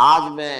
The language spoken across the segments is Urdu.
آج میں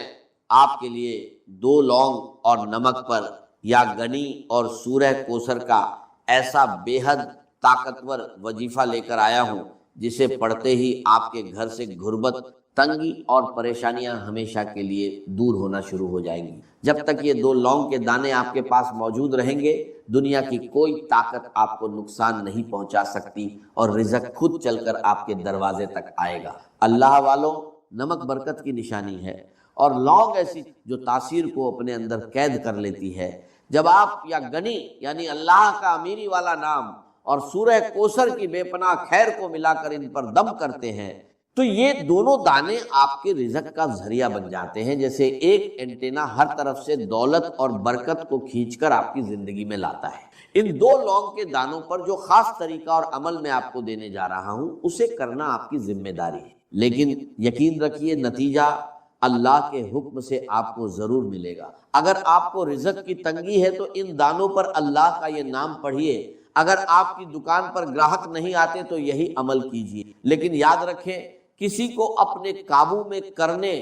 آپ کے لیے 2 لونگ اور نمک پر یا گنی اور سورہ کوثر کا ایسا بے حد طاقتور وظیفہ لے کر آیا ہوں جسے پڑھتے ہی آپ کے گھر سے غربت، تنگی اور پریشانیاں ہمیشہ کے لیے دور ہونا شروع ہو جائیں گی۔ جب تک یہ 2 لونگ کے دانے آپ کے پاس موجود رہیں گے، دنیا کی کوئی طاقت آپ کو نقصان نہیں پہنچا سکتی اور رزق خود چل کر آپ کے دروازے تک آئے گا۔ اللہ والوں، نمک برکت کی نشانی ہے اور لونگ ایسی جو تاثیر کو اپنے اندر قید کر لیتی ہے۔ جب آپ یا گنی یعنی اللہ کا امیری والا نام اور سورہ کوثر کی بے پناہ خیر کو ملا کر ان پر دم کرتے ہیں تو یہ دونوں دانے آپ کے رزق کا ذریعہ بن جاتے ہیں، جیسے ایک اینٹینا ہر طرف سے دولت اور برکت کو کھینچ کر آپ کی زندگی میں لاتا ہے۔ ان 2 لونگ کے دانوں پر جو خاص طریقہ اور عمل میں آپ کو دینے جا رہا ہوں اسے کرنا آپ کی ذمہ داری ہے، لیکن یقین رکھیے نتیجہ اللہ کے حکم سے آپ کو ضرور ملے گا۔ اگر آپ کو رزق کی تنگی ہے تو ان دانوں پر اللہ کا یہ نام پڑھیے، اگر آپ کی دکان پر گراہک نہیں آتے تو یہی عمل کیجیے، لیکن یاد رکھیں کسی کو اپنے قابو میں کرنے،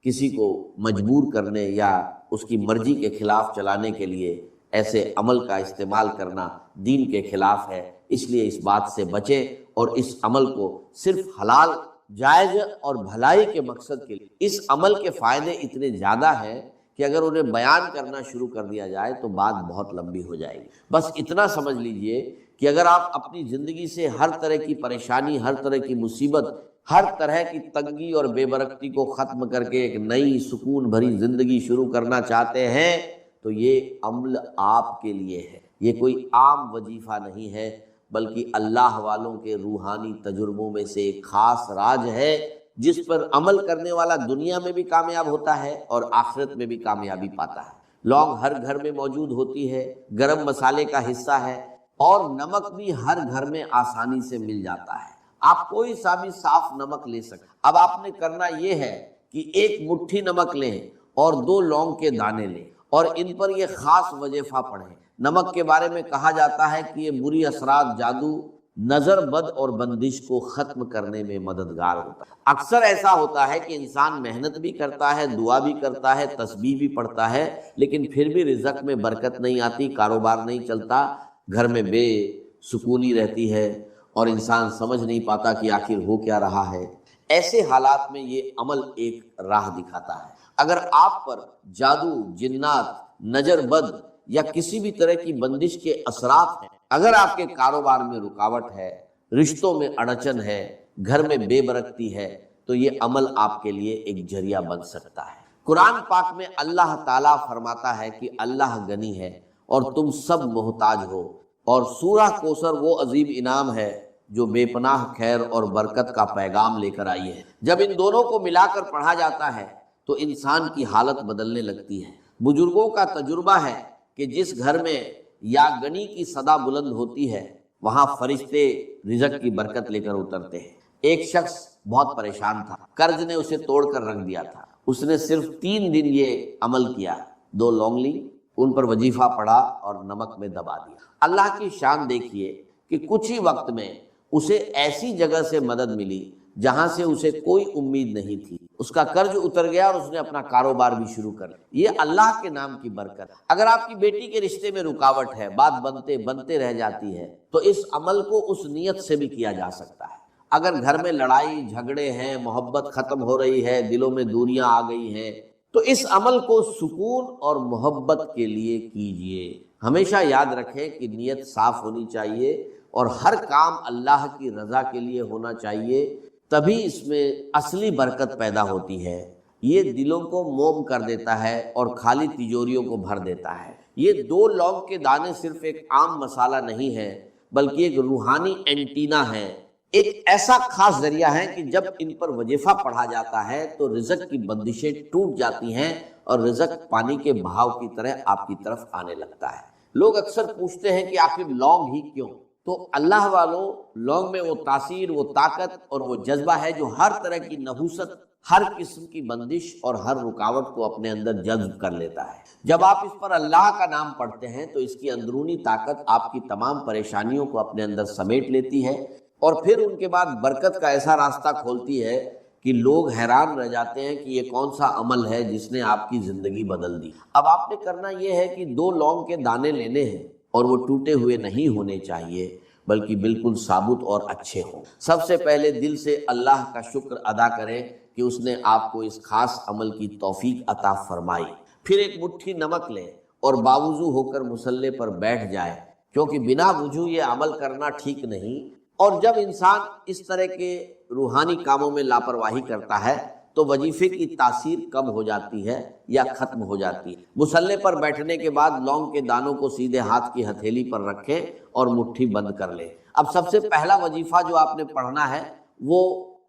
کسی کو مجبور کرنے یا اس کی مرضی کے خلاف چلانے کے لیے ایسے عمل کا استعمال کرنا دین کے خلاف ہے۔ اس لیے اس بات سے بچیں اور اس عمل کو صرف حلال، جائز اور بھلائی کے مقصد کے لیے۔ اس عمل کے فائدے اتنے زیادہ ہیں کہ اگر انہیں بیان کرنا شروع کر دیا جائے تو بات بہت لمبی ہو جائے گی۔ بس اتنا سمجھ لیجئے کہ اگر آپ اپنی زندگی سے ہر طرح کی پریشانی، ہر طرح کی مصیبت، ہر طرح کی تنگی اور بے برکتی کو ختم کر کے ایک نئی سکون بھری زندگی شروع کرنا چاہتے ہیں تو یہ عمل آپ کے لیے ہے۔ یہ کوئی عام وظیفہ نہیں ہے بلکہ اللہ والوں کے روحانی تجربوں میں سے ایک خاص راج ہے جس پر عمل کرنے والا دنیا میں بھی کامیاب ہوتا ہے اور آخرت میں بھی کامیابی پاتا ہے۔ لونگ ہر گھر میں موجود ہوتی ہے، گرم مسالے کا حصہ ہے اور نمک بھی ہر گھر میں آسانی سے مل جاتا ہے۔ آپ کوئی سا بھی صاف نمک لے سکتے۔ اب آپ نے کرنا یہ ہے کہ 1 مٹھی نمک لیں اور 2 لونگ کے دانے لیں اور ان پر یہ خاص وظیفہ پڑھیں۔ نمک کے بارے میں کہا جاتا ہے کہ یہ بری اثرات، جادو، نظر بد اور بندش کو ختم کرنے میں مددگار ہوتا ہے۔ اکثر ایسا ہوتا ہے کہ انسان محنت بھی کرتا ہے، دعا بھی کرتا ہے، تسبیح بھی پڑھتا ہے، لیکن پھر بھی رزق میں برکت نہیں آتی، کاروبار نہیں چلتا، گھر میں بے سکونی رہتی ہے اور انسان سمجھ نہیں پاتا کہ آخر ہو کیا رہا ہے۔ ایسے حالات میں یہ عمل ایک راہ دکھاتا ہے۔ اگر آپ پر جادو، جنات، نظر بد یا کسی بھی طرح کی بندش کے اثرات ہیں، اگر آپ کے کاروبار میں رکاوٹ ہے، رشتوں میں اڑچن ہے، گھر میں بے برکتی ہے، تو یہ عمل آپ کے لیے ایک ذریعہ بن سکتا ہے۔ قرآن پاک میں اللہ تعالیٰ فرماتا ہے کہ اللہ غنی ہے اور تم سب محتاج ہو، اور سورہ کوثر وہ عظیم انعام ہے جو بے پناہ خیر اور برکت کا پیغام لے کر آئی ہے۔ جب ان دونوں کو ملا کر پڑھا جاتا ہے تو انسان کی حالت بدلنے لگتی ہے۔ بزرگوں کا تجربہ ہے کہ جس گھر میں یا گنی کی صدا بلند ہوتی ہے وہاں فرشتے رزق کی برکت لے کر اترتے ہیں۔ ایک شخص بہت پریشان تھا، قرض نے اسے توڑ کر رکھ دیا تھا۔ اس نے صرف 3 دن یہ عمل کیا، 2 لونگ لی، ان پر وظیفہ پڑھا اور نمک میں دبا دیا۔ اللہ کی شان دیکھیے کہ کچھ ہی وقت میں اسے ایسی جگہ سے مدد ملی جہاں سے اسے کوئی امید نہیں تھی۔ اس کا قرض اتر گیا اور اس نے اپنا کاروبار بھی شروع کر دیا۔ یہ اللہ کے نام کی برکت۔ اگر آپ کی بیٹی کے رشتے میں رکاوٹ ہے، بات بنتے بنتے رہ جاتی ہے، تو اس عمل کو اس نیت سے بھی کیا جا سکتا ہے۔ اگر گھر میں لڑائی جھگڑے ہیں، محبت ختم ہو رہی ہے، دلوں میں دوریاں آ گئی ہیں، تو اس عمل کو سکون اور محبت کے لیے کیجیے۔ ہمیشہ یاد رکھیں کہ نیت صاف ہونی چاہیے اور ہر کام اللہ کی رضا کے لیے ہونا چاہیے، تبھی اس میں اصلی برکت پیدا ہوتی ہے۔ یہ دلوں کو موم کر دیتا ہے اور خالی تجوریوں کو بھر دیتا ہے۔ یہ 2 لونگ کے دانے صرف ایک عام مسالہ نہیں ہے بلکہ ایک روحانی اینٹینا ہے، ایک ایسا خاص ذریعہ ہے کہ جب ان پر وظیفہ پڑھا جاتا ہے تو رزق کی بندشیں ٹوٹ جاتی ہیں اور رزق پانی کے بہاؤ کی طرح آپ کی طرف آنے لگتا ہے۔ لوگ اکثر پوچھتے ہیں کہ آخر لونگ ہی کیوں؟ تو اللہ والوں، لونگ میں وہ تاثیر، وہ طاقت اور وہ جذبہ ہے جو ہر طرح کی نحوست، ہر قسم کی بندش اور ہر رکاوٹ کو اپنے اندر جذب کر لیتا ہے۔ جب آپ اس پر اللہ کا نام پڑھتے ہیں تو اس کی اندرونی طاقت آپ کی تمام پریشانیوں کو اپنے اندر سمیٹ لیتی ہے اور پھر ان کے بعد برکت کا ایسا راستہ کھولتی ہے کہ لوگ حیران رہ جاتے ہیں کہ یہ کون سا عمل ہے جس نے آپ کی زندگی بدل دی۔ اب آپ نے کرنا یہ ہے کہ 2 لونگ کے دانے لینے ہیں، اور وہ ٹوٹے ہوئے نہیں ہونے چاہیے بلکہ بالکل ثابت اور اچھے ہوں۔ سب سے پہلے دل سے اللہ کا شکر ادا کریں کہ اس نے آپ کو اس خاص عمل کی توفیق عطا فرمائی۔ پھر ایک مٹھی نمک لیں اور باوضو ہو کر مصلی پر بیٹھ جائے، کیونکہ بنا وضو یہ عمل کرنا ٹھیک نہیں۔ اور جب انسان اس طرح کے روحانی کاموں میں لاپرواہی کرتا ہے تو وظیفے کی تاثیر کم ہو جاتی ہے یا ختم ہو جاتی ہے۔ مصلی پر بیٹھنے کے بعد لونگ کے دانوں کو سیدھے ہاتھ کی ہتھیلی پر رکھیں اور مٹھی بند کر لیں۔ اب سب سے پہلا وظیفہ جو آپ نے پڑھنا ہے وہ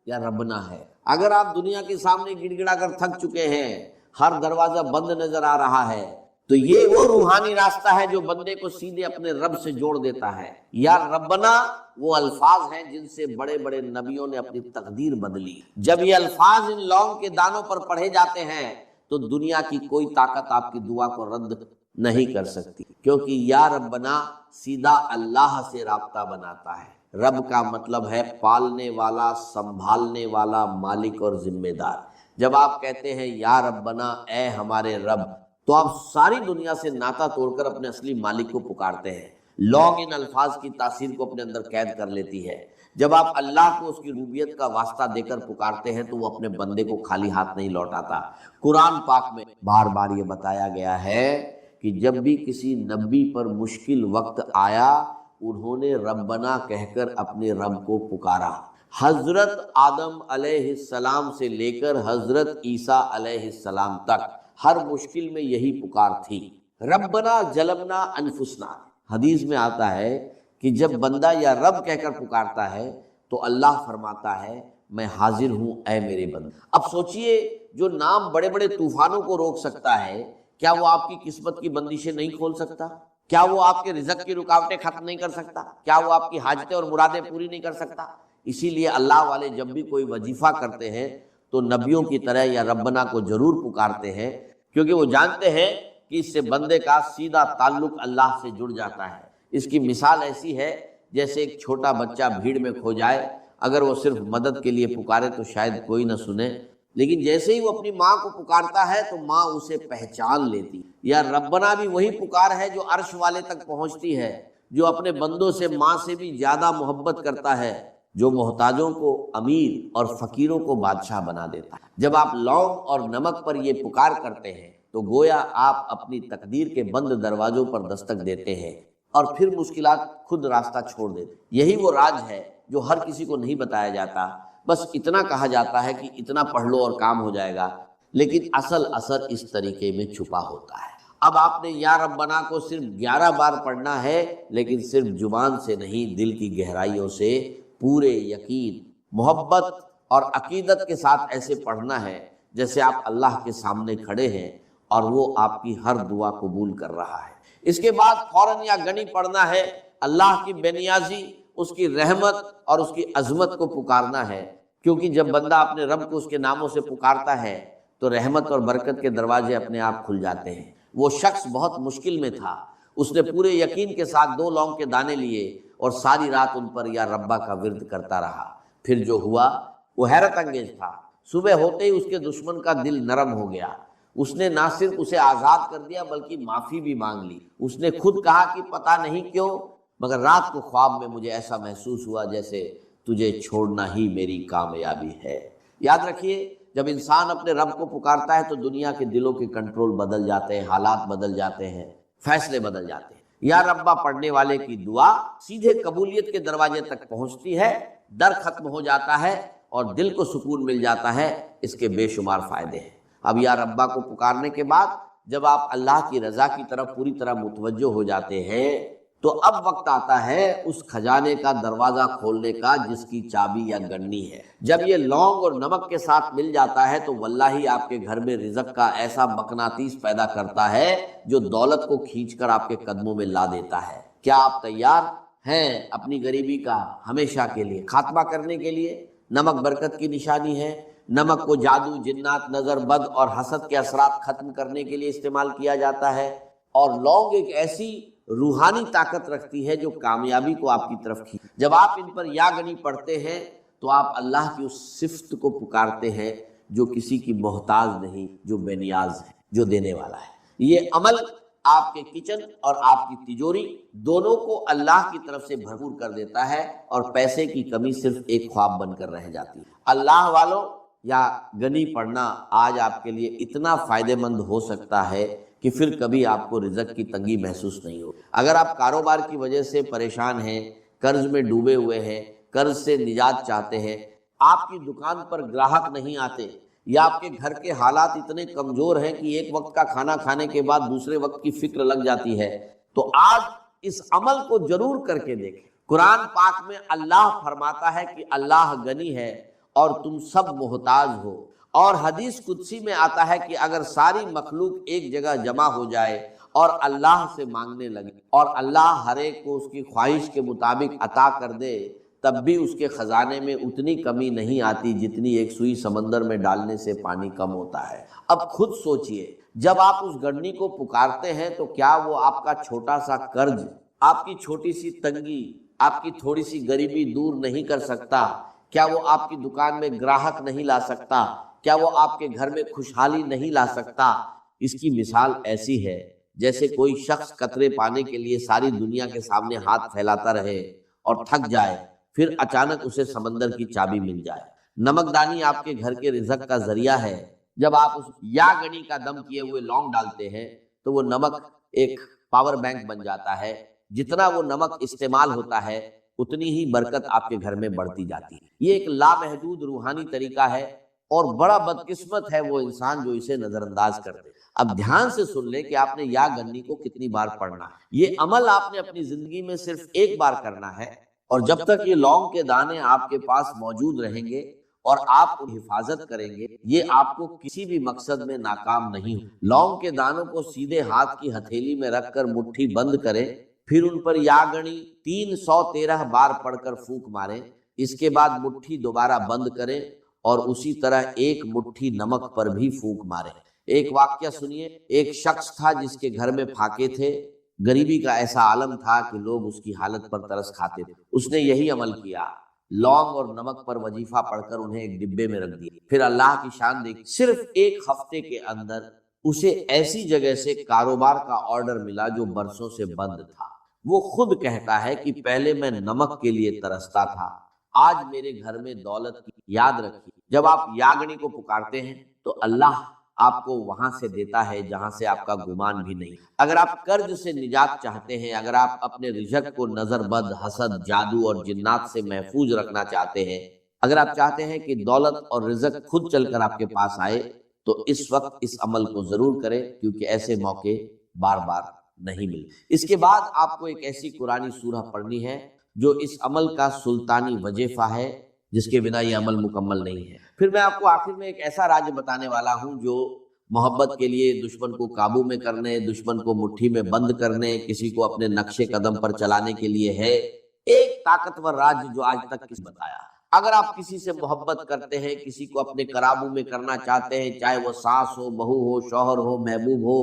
یا ربنا ہے۔ اگر آپ دنیا کے سامنے گڑ گڑا کر تھک چکے ہیں، ہر دروازہ بند نظر آ رہا ہے، تو یہ وہ روحانی راستہ ہے جو بندے کو سیدھے اپنے رب سے جوڑ دیتا ہے۔ یا ربنا وہ الفاظ ہیں جن سے بڑے بڑے نبیوں نے اپنی تقدیر بدلی۔ جب یہ الفاظ ان لونگ کے دانوں پر پڑھے جاتے ہیں تو دنیا کی کوئی طاقت آپ کی دعا کو رد نہیں کر سکتی، کیونکہ یا ربنا سیدھا اللہ سے رابطہ بناتا ہے۔ رب کا مطلب ہے پالنے والا، سنبھالنے والا، مالک اور ذمہ دار۔ جب آپ کہتے ہیں یا ربنا اے ہمارے رب، تو آپ ساری دنیا سے ناطہ توڑ کر اپنے اصلی مالک کو پکارتے ہیں۔ لونگ ان الفاظ کی تاثیر کو اپنے اندر قید کر لیتی ہے۔ جب آپ اللہ کو اس کی ربوبیت کا واسطہ دے کر پکارتے ہیں تو وہ اپنے بندے کو خالی ہاتھ نہیں لوٹاتا۔ قرآن پاک میں بار بار یہ بتایا گیا ہے کہ جب بھی کسی نبی پر مشکل وقت آیا، انہوں نے ربنا کہہ کر اپنے رب کو پکارا۔ حضرت آدم علیہ السلام سے لے کر حضرت عیسیٰ علیہ السلام تک ہر مشکل میں یہی پکار تھی، ربنا ظلمنا انفسنا۔ حدیث میں آتا ہے کہ جب بندہ یا رب کہہ کر پکارتا ہے تو اللہ فرماتا ہے میں حاضر ہوں اے میرے بندے۔ اب سوچئے، جو نام بڑے بڑے طوفانوں کو روک سکتا ہے، کیا وہ آپ کی قسمت کی بندشیں نہیں کھول سکتا؟ کیا وہ آپ کے رزق کی رکاوٹیں ختم نہیں کر سکتا؟ کیا وہ آپ کی حاجتیں اور مرادیں پوری نہیں کر سکتا؟ اسی لیے اللہ والے جب بھی کوئی وظیفہ کرتے ہیں تو نبیوں کی طرح یا ربنا کو ضرور پکارتے ہیں، کیونکہ وہ جانتے ہیں کہ اس سے بندے کا سیدھا تعلق اللہ سے جڑ جاتا ہے۔ اس کی مثال ایسی ہے جیسے ایک چھوٹا بچہ بھیڑ میں کھو جائے، اگر وہ صرف مدد کے لیے پکارے تو شاید کوئی نہ سنے، لیکن جیسے ہی وہ اپنی ماں کو پکارتا ہے تو ماں اسے پہچان لیتی۔ یا ربنا بھی وہی پکار ہے جو عرش والے تک پہنچتی ہے، جو اپنے بندوں سے ماں سے بھی زیادہ محبت کرتا ہے، جو محتاجوں کو امیر اور فقیروں کو بادشاہ بنا دیتا ہے۔ جب آپ لونگ اور نمک پر یہ پکار کرتے ہیں تو گویا آپ اپنی تقدیر کے بند دروازوں پر دستک دیتے ہیں اور پھر مشکلات خود راستہ چھوڑ دیتے ہیں۔ یہی وہ راز ہے جو ہر کسی کو نہیں بتایا جاتا، بس اتنا کہا جاتا ہے کہ اتنا پڑھ لو اور کام ہو جائے گا، لیکن اصل اثر اس طریقے میں چھپا ہوتا ہے۔ اب آپ نے یا ربنا کو صرف 11 بار پڑھنا ہے، لیکن صرف زبان سے نہیں، دل کی گہرائیوں سے پورے یقین، محبت اور عقیدت کے ساتھ ایسے پڑھنا ہے جیسے آپ اللہ کے سامنے کھڑے ہیں اور وہ آپ کی ہر دعا قبول کر رہا ہے۔ اس کے بعد فوراً یا گنی پڑھنا ہے، اللہ کی بے نیازی، اس کی رحمت اور اس کی عظمت کو پکارنا ہے، کیونکہ جب بندہ اپنے رب کو اس کے ناموں سے پکارتا ہے تو رحمت اور برکت کے دروازے اپنے آپ کھل جاتے ہیں۔ وہ شخص بہت مشکل میں تھا، اس نے پورے یقین کے ساتھ 2 لونگ کے دانے لیے اور ساری رات ان پر یا ربا کا ورد کرتا رہا۔ پھر جو ہوا وہ حیرت انگیز تھا۔ صبح ہوتے ہی اس کے دشمن کا دل نرم ہو گیا۔ اس نے نہ صرف اسے آزاد کر دیا بلکہ معافی بھی مانگ لی۔ اس نے خود کہا کہ پتہ نہیں کیوں مگر رات کو خواب میں مجھے ایسا محسوس ہوا جیسے تجھے چھوڑنا ہی میری کامیابی ہے۔ یاد رکھیے، جب انسان اپنے رب کو پکارتا ہے تو دنیا کے دلوں کے کنٹرول بدل جاتے ہیں، حالات بدل جاتے ہیں، فیصلے بدل جاتے ہیں۔ یا ربا پڑھنے والے کی دعا سیدھے قبولیت کے دروازے تک پہنچتی ہے، ڈر ختم ہو جاتا ہے اور دل کو سکون مل جاتا ہے۔ اس کے بے شمار فائدے ہیں۔ اب یا ربا کو پکارنے کے بعد جب آپ اللہ کی رضا کی طرف پوری طرح متوجہ ہو جاتے ہیں تو اب وقت آتا ہے اس خزانے کا دروازہ کھولنے کا جس کی چابی یا گنی ہے۔ جب یہ لونگ اور نمک کے ساتھ مل جاتا ہے تو واللہ آپ کے گھر میں رزق کا ایسا مقناطیس پیدا کرتا ہے جو دولت کو کھینچ کر آپ کے قدموں میں لا دیتا ہے۔ کیا آپ تیار ہیں اپنی غریبی کا ہمیشہ کے لیے خاتمہ کرنے کے لیے؟ نمک برکت کی نشانی ہے۔ نمک کو جادو، جنات، نظر بد اور حسد کے اثرات ختم کرنے کے لیے استعمال کیا جاتا ہے، اور لونگ ایک ایسی روحانی طاقت رکھتی ہے جو کامیابی کو آپ کی طرف کھینچتی ہے۔ جب آپ ان پر یا گنی پڑھتے ہیں تو آپ اللہ کی اس صفت کو پکارتے ہیں جو کسی کی محتاج نہیں، جو بے نیاز ہے، جو دینے والا ہے۔ یہ عمل آپ کے کچن اور آپ کی تجوری دونوں کو اللہ کی طرف سے بھرپور کر دیتا ہے، اور پیسے کی کمی صرف ایک خواب بن کر رہ جاتی ہے۔ اللہ والوں، یا غنی پڑھنا آج آپ کے لیے اتنا فائدہ مند ہو سکتا ہے کہ پھر کبھی آپ کو رزق کی تنگی محسوس نہیں ہو۔ اگر آپ کاروبار کی وجہ سے پریشان ہیں، قرض میں ڈوبے ہوئے ہیں، قرض سے نجات چاہتے ہیں، آپ کی دکان پر گراہک نہیں آتے، یا آپ کے گھر کے حالات اتنے کمزور ہیں کہ ایک وقت کا کھانا کھانے کے بعد دوسرے وقت کی فکر لگ جاتی ہے، تو آج اس عمل کو ضرور کر کے دیکھیں۔ قرآن پاک میں اللہ فرماتا ہے کہ اللہ غنی ہے اور تم سب محتاج ہو، اور حدیث قدسی میں آتا ہے کہ اگر ساری مخلوق ایک جگہ جمع ہو جائے اور اللہ سے مانگنے لگے اور اللہ ہر ایک کو اس کی خواہش کے مطابق عطا کر دے، تب بھی اس کے خزانے میں اتنی کمی نہیں آتی جتنی ایک سوئی سمندر میں ڈالنے سے پانی کم ہوتا ہے۔ اب خود سوچئے، جب آپ اس گڑنی کو پکارتے ہیں تو کیا وہ آپ کا چھوٹا سا قرض، آپ کی چھوٹی سی تنگی، آپ کی تھوڑی سی غریبی دور نہیں کر سکتا؟ کیا وہ آپ کی دکان میں گراہک نہیں لا سکتا؟ کیا وہ آپ کے گھر میں خوشحالی نہیں لا سکتا؟ اس کی مثال ایسی ہے جیسے کوئی شخص قطرے پانے کے لیے ساری دنیا کے سامنے ہاتھ پھیلاتا رہے اور تھک جائے، پھر اچانک اسے سمندر کی چابی مل جائے۔ نمک دانی آپ کے گھر کے رزق کا ذریعہ ہے۔ جب آپ اس یا گنی کا دم کیے ہوئے لونگ ڈالتے ہیں تو وہ نمک ایک پاور بینک بن جاتا ہے۔ جتنا وہ نمک استعمال ہوتا ہے اتنی ہی برکت آپ کے گھر میں بڑھتی جاتی ہے۔ یہ ایک لامحدود روحانی طریقہ ہے، اور بڑا بدقسمت ہے وہ انسان جو اسے نظر انداز کر دے۔ اب دھیان سے سن لیں کہ آپ نے یا گنی کو کتنی بار پڑھنا ہے۔ یہ عمل آپ نے اپنی زندگی میں صرف ایک بار کرنا ہے، اور جب تک یہ لونگ کے دانے آپ کے پاس موجود رہیں گے اور آپ ان کی حفاظت کریں گے، یہ آپ کو کسی بھی مقصد میں ناکام نہیں ہو۔ لونگ کے دانوں کو سیدھے ہاتھ کی ہتھیلی میں رکھ کر مٹھی بند کریں، پھر ان پر یا گنی 313 بار پڑھ کر پھونک ماریں۔ اس کے بعد مٹھی دوبارہ بند کریں اور اسی طرح ایک مٹھی نمک پر بھی پھونک ماریں۔ ایک واقعہ سنیے، ایک شخص تھا جس کے گھر میں پھاکے تھے، غریبی کا ایسا عالم تھا کہ لوگ اس کی حالت پر ترس کھاتے تھے۔ اس نے یہی عمل کیا، لونگ اور نمک پر وظیفہ پڑھ کر انہیں ایک ڈبے میں رکھ دیا، پھر اللہ کی شان دیکھ، صرف ایک ہفتے کے اندر اسے ایسی جگہ سے کاروبار کا آرڈر ملا جو برسوں سے بند تھا۔ وہ خود کہتا ہے کہ پہلے میں نمک کے لیے ترستا تھا، آج میرے گھر میں دولت کی۔ یاد رکھیے، جب آپ یاگنی کو پکارتے ہیں تو اللہ آپ کو وہاں سے دیتا ہے جہاں سے آپ کا گمان بھی نہیں۔ اگر آپ قرض سے نجات چاہتے ہیں، اگر آپ اپنے رزق کو نظر بد، حسد، جادو اور جنات سے محفوظ رکھنا چاہتے ہیں، اگر آپ چاہتے ہیں کہ دولت اور رزق خود چل کر آپ کے پاس آئے، تو اس وقت اس عمل کو ضرور کریں، کیونکہ ایسے موقع بار بار نہیں ملتے۔ اس کے بعد آپ کو ایک ایسی قرآنی سورہ پڑھنی ہے جو اس عمل کا سلطانی وظیفہ ہے، جس کے بنا یہ عمل مکمل نہیں ہے۔ پھر میں آپ کو آخر میں ایک ایسا راز بتانے والا ہوں جو محبت کے لیے دشمن کو قابو میں کرنے، دشمن کو مٹھی میں بند کرنے، کسی کو اپنے نقش قدم پر چلانے کے لیے ہے۔ ایک طاقتور راز جو آج تک کسی بتایا۔ اگر آپ کسی سے محبت کرتے ہیں، کسی کو اپنے قابو میں کرنا چاہتے ہیں، چاہے وہ ساس ہو، بہو ہو، شوہر ہو، محبوب ہو،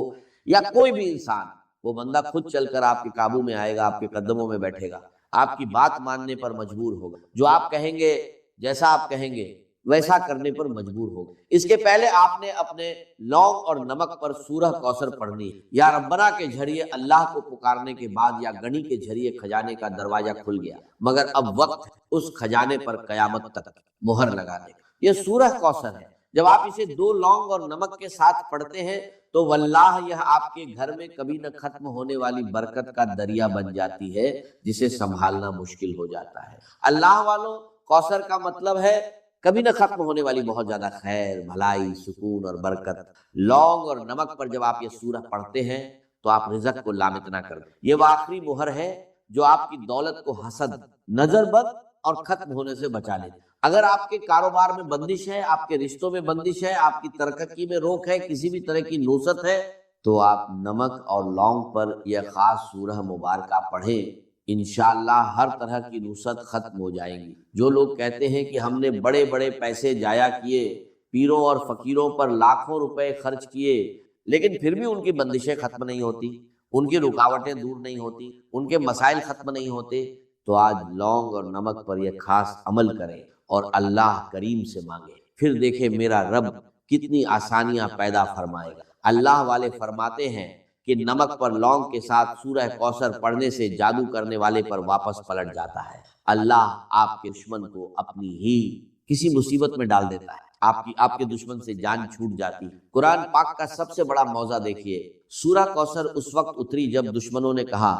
یا کوئی بھی انسان، وہ بندہ خود چل کر آپ کے قابو میں آئے گا، آپ کے قدموں میں بیٹھے گا، آپ کی بات ماننے پر مجبور ہوگا، جو آپ کہیں گے، جیسا آپ کہیں گے ویسا کرنے پر مجبور ہوگا۔ اس کے پہلے آپ نے اپنے لونگ اور نمک پر سورہ کوثر پڑھنی ہے۔ یا ربنا کے ذریعے اللہ کو پکارنے کے بعد یا گنی کے ذریعے خزانے کا دروازہ کھل گیا، مگر اب وقت اس خزانے پر قیامت تک مہر لگانے کا۔ یہ سورہ کوثر ہے۔ جب آپ اسے 2 لونگ اور نمک کے ساتھ پڑھتے ہیں تو واللہ یہ آپ کے گھر میں کبھی نہ ختم ہونے والی برکت کا دریا بن جاتی ہے، جسے سنبھالنا مشکل ہو جاتا ہے۔ اللہ والوں، کوثر کا مطلب ہے کبھی نہ ختم ہونے والی بہت زیادہ خیر، بھلائی، سکون اور برکت۔ لونگ اور نمک پر جب آپ یہ سورہ پڑھتے ہیں تو آپ رزق کو لامت نہ کر دیں۔ یہ وہ آخری مہر ہے جو آپ کی دولت کو حسد، نظر بد اور ختم ہونے سے بچا لے۔ اگر آپ کے کاروبار میں بندش ہے، آپ کے رشتوں میں بندش ہے، آپ کی ترقی میں روک ہے، کسی بھی طرح کی نوست ہے، تو آپ نمک اور لونگ پر یہ خاص سورہ مبارکہ پڑھیں، انشاءاللہ ہر طرح کی نوست ختم ہو جائیں گی۔ جو لوگ کہتے ہیں کہ ہم نے بڑے بڑے پیسے جایا کیے، پیروں اور فقیروں پر لاکھوں روپے خرچ کیے، لیکن پھر بھی ان کی بندشیں ختم نہیں ہوتی، ان کی رکاوٹیں دور نہیں ہوتی، ان کے مسائل ختم نہیں ہوتے، تو آج لونگ اور نمک پر یہ خاص عمل کریں اور اللہ کریم سے مانگے، پھر دیکھے میرا رب کتنی آسانیاں پیدا فرمائے گا۔ اللہ والے فرماتے ہیں کہ نمک پر لونگ کے ساتھ سورہ کوثر پڑھنے سے جادو کرنے والے پر واپس پلٹ جاتا ہے۔ اللہ آپ کے دشمن کو اپنی ہی کسی مصیبت میں ڈال دیتا ہے، آپ کے دشمن سے جان چھوٹ جاتی ہے۔ قرآن پاک کا سب سے بڑا موضوع دیکھیے، سورہ کوثر اس وقت اتری جب دشمنوں نے کہا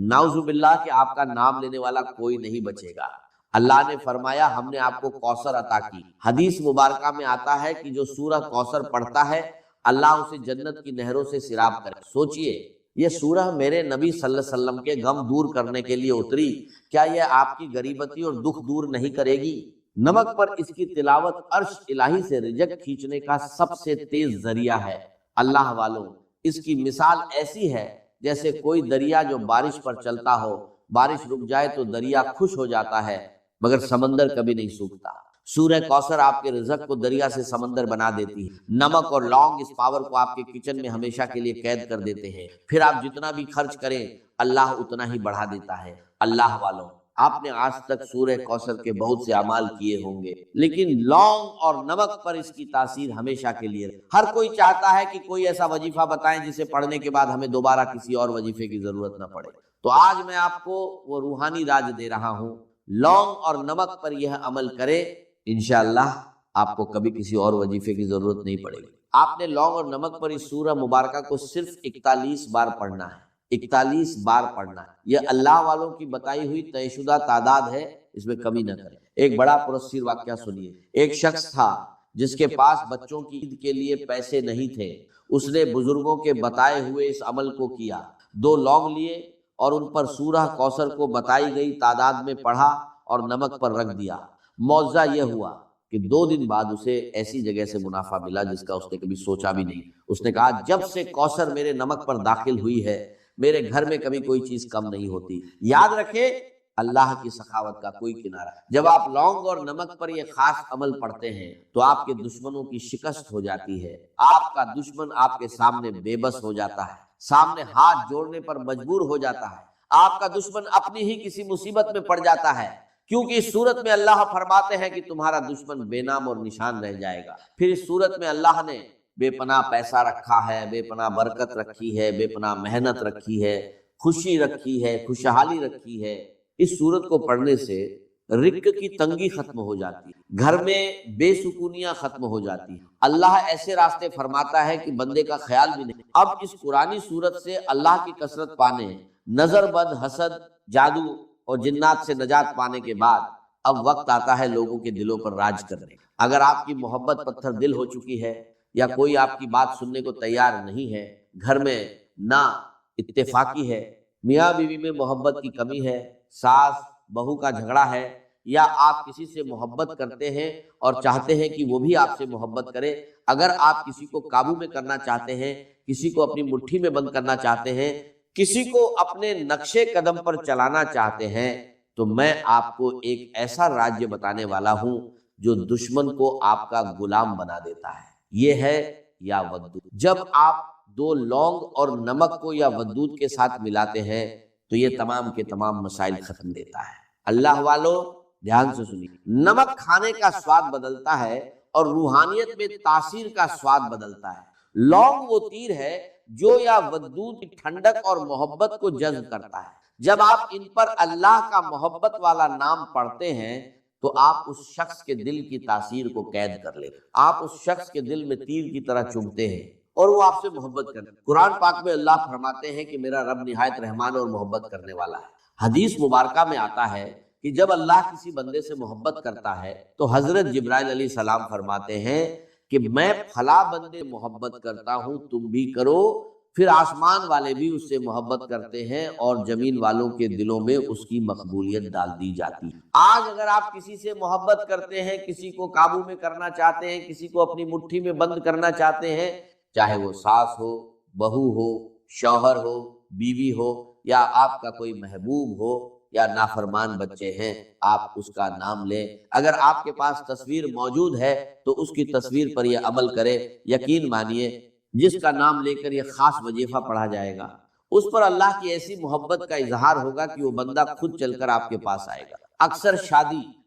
نعوذ باللہ کہ آپ کا نام لینے والا کوئی نہیں بچے گا۔ اللہ نے فرمایا ہم نے آپ کو کوثر عطا کی۔ حدیث مبارکہ میں آتا ہے کہ جو سورہ کوثر پڑھتا ہے اللہ اسے جنت کی نہروں سے سیراب کرے۔ سوچئے یہ سورہ میرے نبی صلی اللہ علیہ وسلم کے غم دور کرنے کے لیے اتری، کیا یہ آپ کی غریبتی اور دکھ دور نہیں کرے گی؟ نمک پر اس کی تلاوت عرش الہی سے رزق کھینچنے کا سب سے تیز ذریعہ ہے۔ اللہ والوں، اس کی مثال ایسی ہے جیسے کوئی دریا جو بارش پر چلتا ہو، بارش رک جائے تو دریا خشک ہو جاتا ہے مگر سمندر کبھی نہیں سوکھتا۔ سورہ کوثر آپ کے رزق کو دریا سے سمندر بنا دیتی ہے۔ نمک اور لونگ اس پاور کو آپ کے کچن میں ہمیشہ کے لیے قید کر دیتے ہیں، پھر آپ جتنا بھی خرچ کریں اللہ اتنا ہی بڑھا دیتا ہے۔ اللہ والوں، آپ نے آج تک سورہ کوثر کے بہت سے اعمال کیے ہوں گے، لیکن لونگ اور نمک پر اس کی تاثیر ہمیشہ کے لیے۔ ہر کوئی چاہتا ہے کہ کوئی ایسا وظیفہ بتائیں جسے پڑھنے کے بعد ہمیں دوبارہ کسی اور وظیفے کی ضرورت نہ پڑے، تو آج میں آپ کو وہ روحانی راج دے رہا ہوں۔ لونگ اور نمک پر یہ عمل کرے، انشاءاللہ آپ کو کبھی کسی اور وظیفے کی ضرورت نہیں پڑے گی۔ آپ نے لونگ اور نمک پر اس سورہ مبارکہ کو صرف 41 بار پڑھنا ہے، 41 بار پڑھنا ہے۔ یہ اللہ والوں کی بتائی ہوئی طے شدہ تعداد ہے، اس میں کمی نہ کریں۔ ایک بڑا پرسیر واقعہ سنیے۔ ایک شخص تھا جس کے پاس بچوں کی عید کے لیے پیسے نہیں تھے۔ اس نے بزرگوں کے بتائے ہوئے اس عمل کو کیا، 2 لونگ لیے اور ان پر سورہ کوثر کو بتائی گئی تعداد میں پڑھا اور نمک پر رکھ دیا۔ معجزہ یہ ہوا کہ 2 دن بعد اسے ایسی جگہ سے منافع ملا جس کا اس نے کبھی سوچا بھی نہیں۔ اس نے کہا جب سے کوثر میرے نمک پر داخل ہوئی ہے میرے گھر میں کبھی کوئی چیز کم نہیں ہوتی۔ یاد رکھے اللہ کی سخاوت کا کوئی کنارہ۔ جب آپ لونگ اور نمک پر یہ خاص عمل پڑھتے ہیں تو آپ کے دشمنوں کی شکست ہو جاتی ہے۔ آپ کا دشمن آپ کے سامنے بے بس ہو جاتا ہے، سامنے ہاتھ جوڑنے پر مجبور ہو جاتا ہے۔ آپ کا دشمن اپنی ہی کسی مصیبت میں پڑ جاتا ہے، کیونکہ اس صورت میں اللہ فرماتے ہیں کہ تمہارا دشمن بے نام اور نشان رہ جائے گا۔ پھر اس صورت میں اللہ نے بے پناہ پیسہ رکھا ہے، بے پناہ برکت رکھی ہے، بے پناہ محنت رکھی ہے، خوشی رکھی ہے، خوشحالی رکھی ہے۔ اس صورت کو پڑھنے سے رزق کی تنگی ختم ہو جاتی ہے، گھر میں بے سکونیاں ختم ہو جاتی ہیں۔ اللہ ایسے راستے فرماتا ہے کہ بندے کا خیال بھی نہیں۔ اب اس قرآنی صورت سے اللہ کی کثرت پانے، نظر بد، حسد، جادو اور جنات سے نجات پانے کے بعد اب وقت آتا ہے لوگوں کے دلوں پر راج کرنے۔ اگر آپ کی محبت پتھر دل ہو چکی ہے یا کوئی آپ کی بات سننے کو تیار نہیں ہے، گھر میں نا اتفاقی ہے، میاں بیوی میں محبت کی کمی ہے، ساس بہو کا جھگڑا ہے، یا آپ کسی سے محبت کرتے ہیں اور چاہتے ہیں کہ وہ بھی آپ سے محبت کرے، اگر آپ کسی کو قابو میں کرنا چاہتے ہیں، کسی کو اپنی مٹھی میں بند کرنا چاہتے ہیں، کسی کو اپنے نقشے قدم پر چلانا چاہتے ہیں، تو میں آپ کو ایک ایسا راجیہ بتانے والا ہوں جو دشمن کو آپ کا غلام بنا دیتا ہے۔ یہ ہے یا ودود۔ جب آپ 2 لونگ اور نمک کو یا ودود کے ساتھ ملاتے ہیں تو یہ تمام کے تمام مسائل ختم دیتا ہے۔ اللہ والو دھیان سے سنیے، نمک کھانے کا سواد بدلتا ہے اور روحانیت میں تاثیر کا سواد بدلتا ہے۔ لونگ وہ تیر ہے جو یا ودود کی ٹھنڈک اور محبت کو جذب کرتا ہے۔ جب آپ ان پر اللہ کا محبت والا نام پڑھتے ہیں تو آپ اس شخص کے دل کی تاثیر کو قید کر لیتے ہیں، آپ اس شخص کے دل میں تیر کی طرح چبھتے ہیں اور وہ آپ سے محبت کرتے ہیں۔ قرآن پاک میں اللہ فرماتے ہیں کہ میرا رب نہایت رحمان اور محبت کرنے والا ہے۔ حدیث مبارکہ میں آتا ہے کہ جب اللہ کسی بندے سے محبت کرتا ہے تو حضرت جبرائیل علیہ السلام فرماتے ہیں کہ میں فلاں بندے محبت کرتا ہوں، تم بھی کرو۔ پھر آسمان والے بھی اس سے محبت کرتے ہیں اور زمین والوں کے دلوں میں اس کی مقبولیت ڈال دی جاتی ہے۔ آج اگر آپ کسی سے محبت کرتے ہیں، کسی کو قابو میں کرنا چاہتے ہیں، کسی کو اپنی مٹھی میں بند کرنا چاہتے ہیں، چاہے وہ ساس ہو، بہو ہو، شوہر ہو، بیوی ہو، یا آپ کا کوئی محبوب ہو، یا نافرمان بچے ہیں، آپ اس کا نام لیں۔ اگر آپ کے پاس تصویر موجود ہے تو اس کی تصویر پر یہ عمل کرے، یقین مانیے جس کا نام لے کر یہ خاص وظیفہ پڑھا جائے گا اس پر اللہ کی ایسی محبت کا اظہار ہوگا کہ وہ بندہ خود چل کر آپ کے پاس آئے گا۔ اکثر شادی